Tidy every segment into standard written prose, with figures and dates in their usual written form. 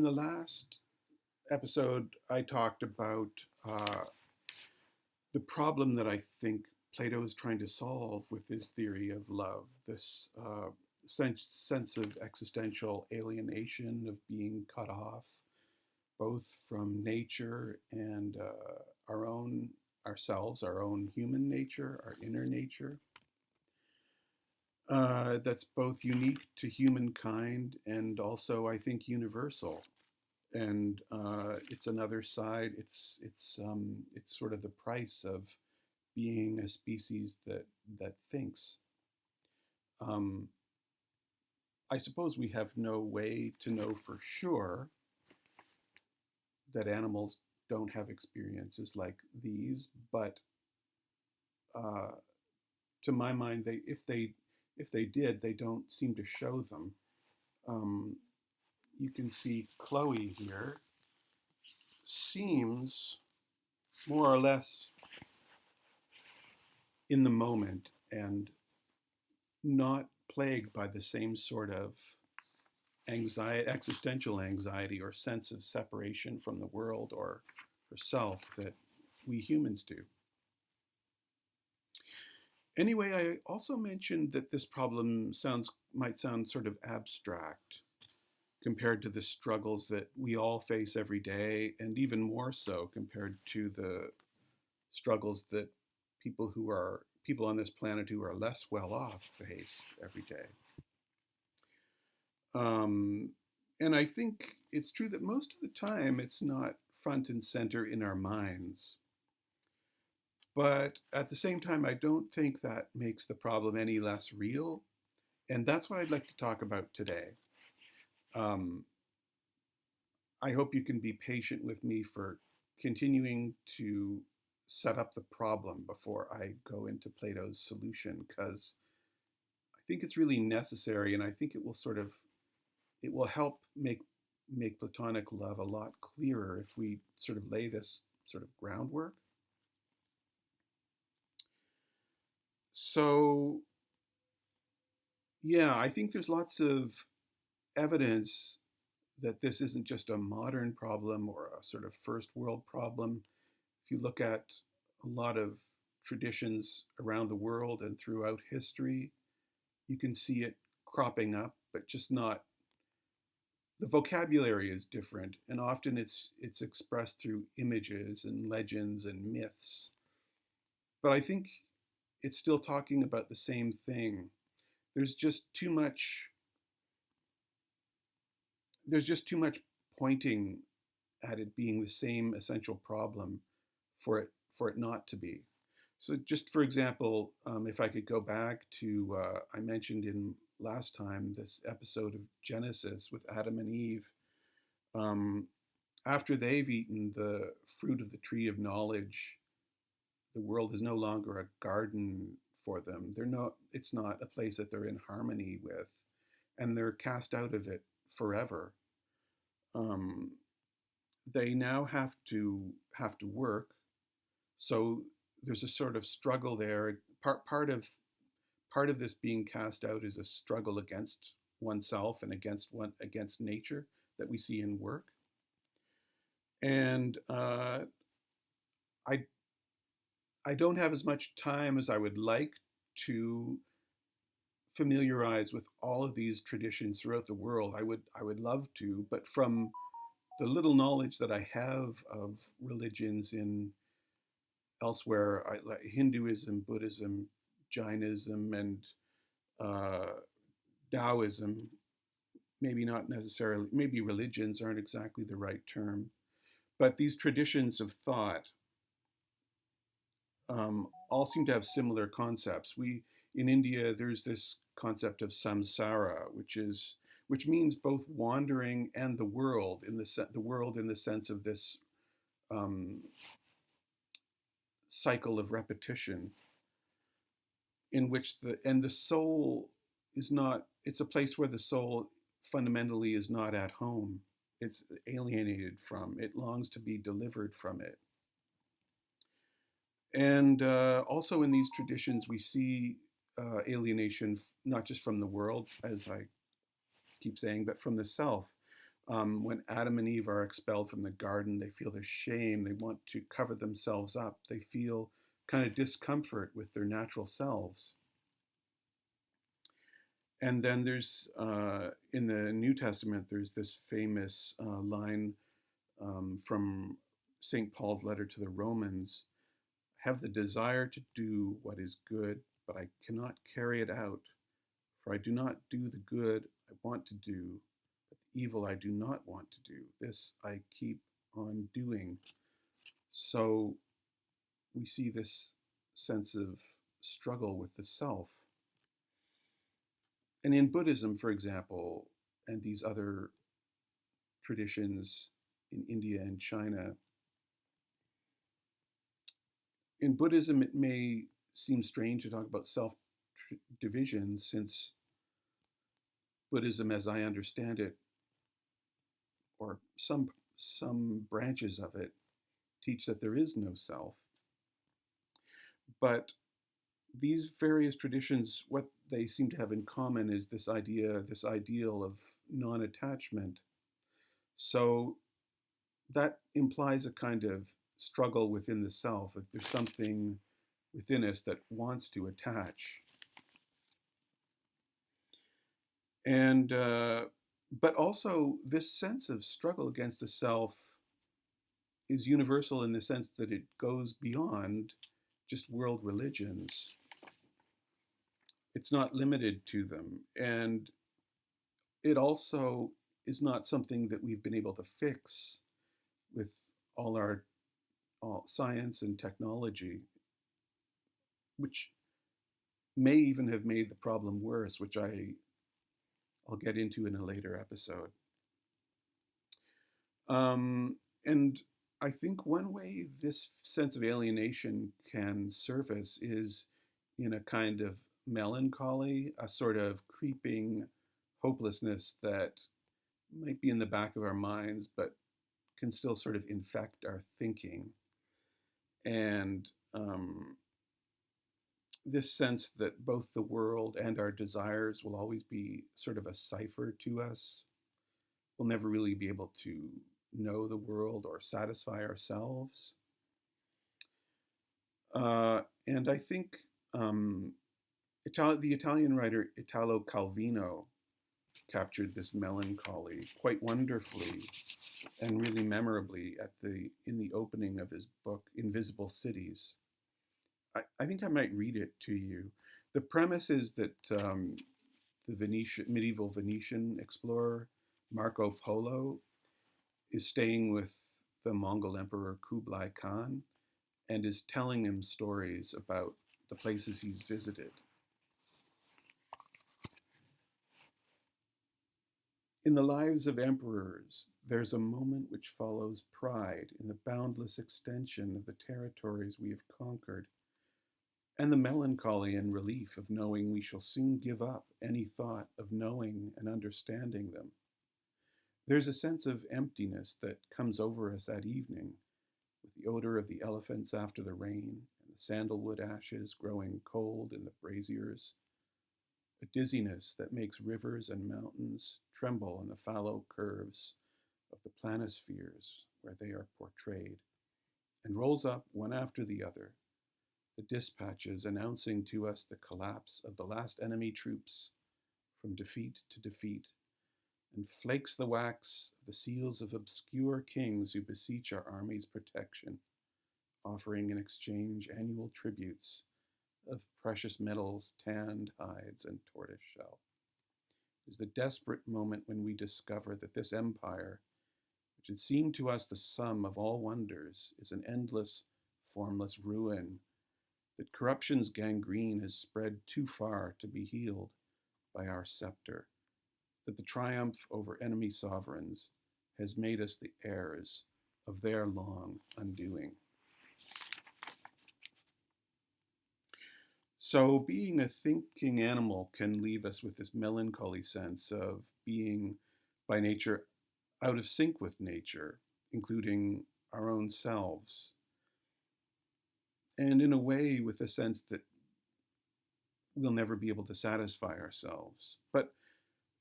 the last episode, I talked about uh, the problem that I think Plato is trying to solve with his theory of love, this sense of existential alienation, of being cut off both from nature and our own ourselves, our own human nature, our inner nature. That's both unique to humankind and also, I think, universal. And it's another side. It's sort of the price of being a species that thinks. Um, I suppose we have no way to know for sure that animals don't have experiences like these, but uh, to my mind, if they did, they don't seem to show them. Um, you can see Chloe here seems more or less in the moment and not plagued by the same sort of anxiety, existential anxiety, or sense of separation from the world or herself that we humans do. Anyway, I also mentioned that this problem might sound sort of abstract compared to the struggles that we all face every day, and even more so compared to the struggles that people on this planet who are less well off face every day. Um, and I think it's true that most of the time it's not front and center in our minds. But at the same time, I don't think that makes the problem any less real. And that's what I'd like to talk about today. Um, I hope you can be patient with me for continuing to set up the problem before I go into Plato's solution, because I think it's really necessary, and I think it will help make Platonic love a lot clearer if we sort of lay this sort of groundwork. So, yeah, I think there's lots of evidence that this isn't just a modern problem or a sort of first world problem. If you look at a lot of traditions around the world and throughout history, you can see it cropping up, but just not. The vocabulary is different, and often it's expressed through images and legends and myths. But I think it's still talking about the same thing. There's just too much. There's just too much pointing at it being the same essential problem for it not to be. So, just for example, if I could go back to I mentioned in last time this episode of Genesis with Adam and Eve. Um, After they've eaten the fruit of the tree of knowledge, the world is no longer a garden for them. They're not. It's not a place that they're in harmony with, and they're cast out of it forever. Um, they now have to work. So there's a sort of struggle there. Part of this being cast out is a struggle against oneself and against nature that we see in work. And I I don't have as much time as I would like to familiarize with all of these traditions throughout the world. I would love to, but from the little knowledge that I have of religions in elsewhere, like Hinduism, Buddhism, Jainism, and uh, Taoism, maybe not necessarily, maybe religions aren't exactly the right term, but these traditions of thought all seem to have similar concepts. In India, there's this concept of samsara, which means both wandering and the world the world in the sense of this um, cycle of repetition, in which the soul is not. It's a place where the soul fundamentally is not at home. It's alienated from. It longs to be delivered from it. And also in these traditions, we see alienation not just from the world, as I keep saying, but from the self. When Adam and Eve are expelled from the garden, they feel their shame. They want to cover themselves up. They feel kind of discomfort with their natural selves. And then there's, in the New Testament, there's this famous line from St. Paul's letter to the Romans: have the desire to do what is good, but I cannot carry it out. For I do not do the good I want to do, but the evil I do not want to do, this I keep on doing. So we see this sense of struggle with the self. And in Buddhism, for example, and these other traditions in India and China, in Buddhism, it may seem strange to talk about self division, since Buddhism, as I understand it, or some branches of it, teach that there is no self. But these various traditions, what they seem to have in common is this idea, this ideal of non-attachment. So that implies a kind of struggle within the self, if there's something within us that wants to attach. And but also this sense of struggle against the self is universal in the sense that it goes beyond just world religions. It's not limited to them. And it also is not something that we've been able to fix with all science and technology, which may even have made the problem worse, which I'll get into in a later episode. And I think one way this sense of alienation can surface is in a kind of melancholy, a sort of creeping hopelessness that might be in the back of our minds, but can still sort of infect our thinking. And this sense that both the world and our desires will always be sort of a cipher to us. We'll never really be able to know the world or satisfy ourselves. And I think the Italian writer Italo Calvino captured this melancholy quite wonderfully and really memorably in the opening of his book, Invisible Cities. I think I might read it to you. The premise is that the medieval Venetian explorer Marco Polo is staying with the Mongol Emperor Kublai Khan and is telling him stories about the places he's visited. In the lives of emperors, there's a moment which follows pride in the boundless extension of the territories we have conquered, and the melancholy and relief of knowing we shall soon give up any thought of knowing and understanding them. There's a sense of emptiness that comes over us at evening, with the odor of the elephants after the rain and the sandalwood ashes growing cold in the braziers, a dizziness that makes rivers and mountains tremble in the fallow curves of the planispheres where they are portrayed, and rolls up one after the other, the dispatches announcing to us the collapse of the last enemy troops from defeat to defeat, and flakes the wax of the seals of obscure kings who beseech our army's protection, offering in exchange annual tributes of precious metals, tanned hides, and tortoise shell. It is the desperate moment when we discover that this empire, which had seemed to us the sum of all wonders, is an endless, formless ruin, that corruption's gangrene has spread too far to be healed by our scepter, that the triumph over enemy sovereigns has made us the heirs of their long undoing. So being a thinking animal can leave us with this melancholy sense of being by nature out of sync with nature, including our own selves. And in a way with a sense that we'll never be able to satisfy ourselves. But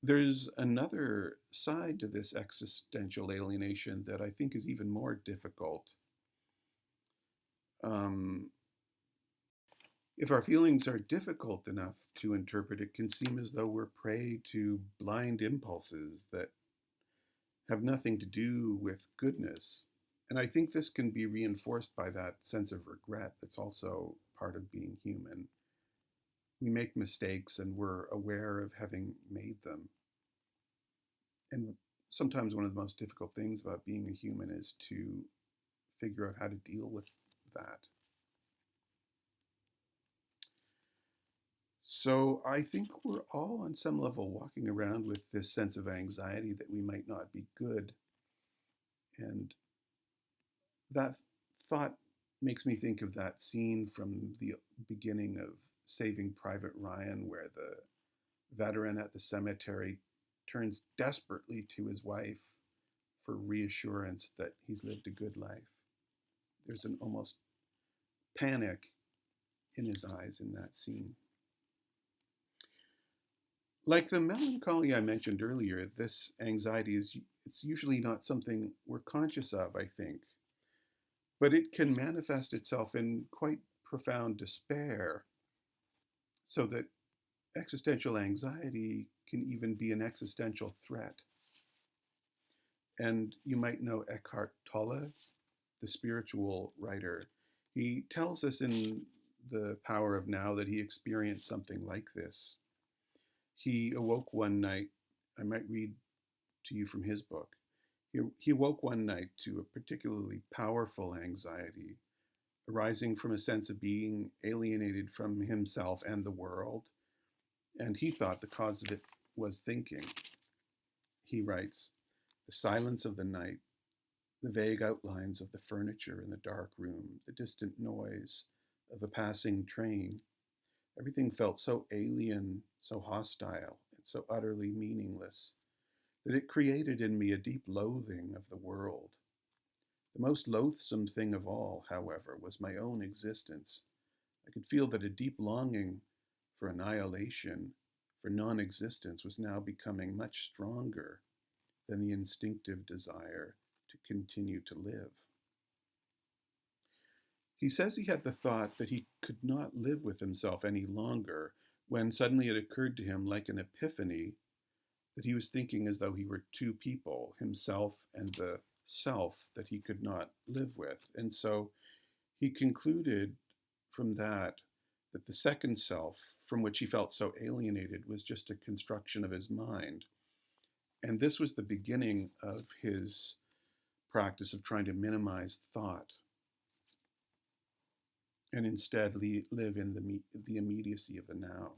There's another side to this existential alienation that I think is even more difficult. Um, if our feelings are difficult enough to interpret, it can seem as though we're prey to blind impulses that have nothing to do with goodness. And I think this can be reinforced by that sense of regret that's also part of being human. We make mistakes and we're aware of having made them. And sometimes one of the most difficult things about being a human is to figure out how to deal with that. So I think we're all on some level walking around with this sense of anxiety that we might not be good. And that thought makes me think of that scene from the beginning of Saving Private Ryan, where the veteran at the cemetery turns desperately to his wife for reassurance that he's lived a good life. There's an almost panic in his eyes in that scene. Like the melancholy I mentioned earlier, this anxiety it's usually not something we're conscious of, I think, but it can manifest itself in quite profound despair, so that existential anxiety can even be an existential threat. And you might know Eckhart Tolle, the spiritual writer. He tells us in The Power of Now that he experienced something like this. He awoke one night, I might read to you from his book. He awoke one night to a particularly powerful anxiety arising from a sense of being alienated from himself and the world, and he thought the cause of it was thinking. He writes, "The silence of the night, the vague outlines of the furniture in the dark room, the distant noise of a passing train, everything felt so alien, so hostile, and so utterly meaningless that it created in me a deep loathing of the world. The most loathsome thing of all, however, was my own existence. I could feel that a deep longing for annihilation, for non-existence, was now becoming much stronger than the instinctive desire to continue to live." He says he had the thought that he could not live with himself any longer when suddenly it occurred to him, like an epiphany, that he was thinking as though he were two people, himself and the self that he could not live with. And so he concluded from that that the second self, from which he felt so alienated, was just a construction of his mind. And this was the beginning of his practice of trying to minimize thought and instead live in the immediacy of the now.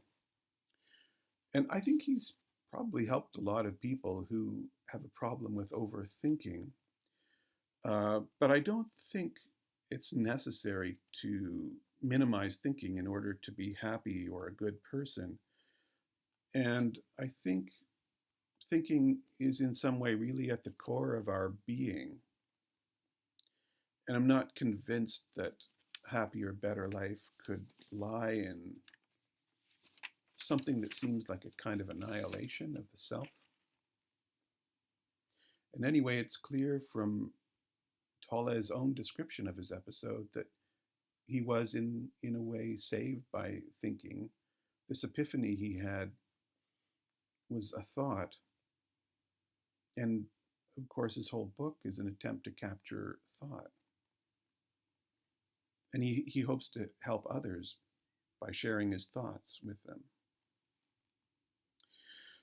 And I think he's probably helped a lot of people who have a problem with overthinking. But I don't think it's necessary to minimize thinking in order to be happy or a good person. And I think thinking is in some way really at the core of our being. And I'm not convinced that happier, better life could lie in something that seems like a kind of annihilation of the self. And anyway, it's clear from Tolle's own description of his episode that he was in a way saved by thinking. This epiphany he had was a thought. And of course, his whole book is an attempt to capture thought. And he hopes to help others by sharing his thoughts with them.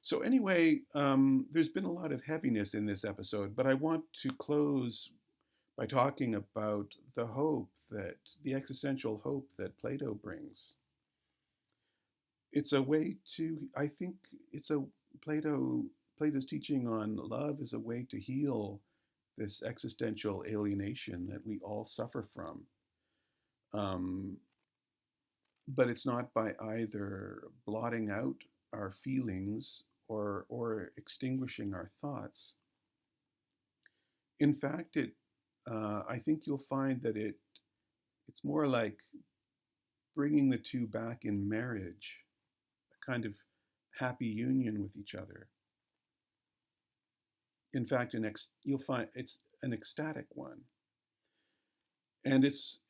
So anyway, there's been a lot of heaviness in this episode, but I want to close by talking about the existential hope that Plato brings. It's a way to, I think it's a, Plato's teaching on love is a way to heal this existential alienation that we all suffer from. But it's not by either blotting out our feelings or extinguishing our thoughts. In fact, I think you'll find that it's more like bringing the two back in marriage, a kind of happy union with each other. In fact, you'll find it's an ecstatic one, and it's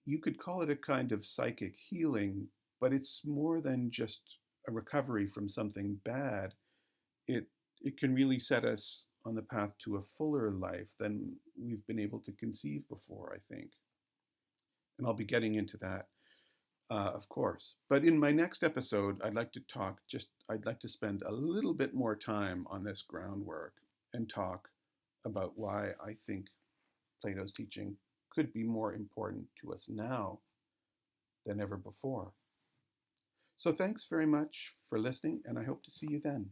you could call it a kind of psychic healing, but it's more than just a recovery from something bad. It it can really set us on the path to a fuller life than we've been able to conceive before, I think. And I'll be getting into that, of course. But in my next episode, I'd like to spend a little bit more time on this groundwork and talk about why I think Plato's teaching could be more important to us now than ever before. So thanks very much for listening, and I hope to see you then.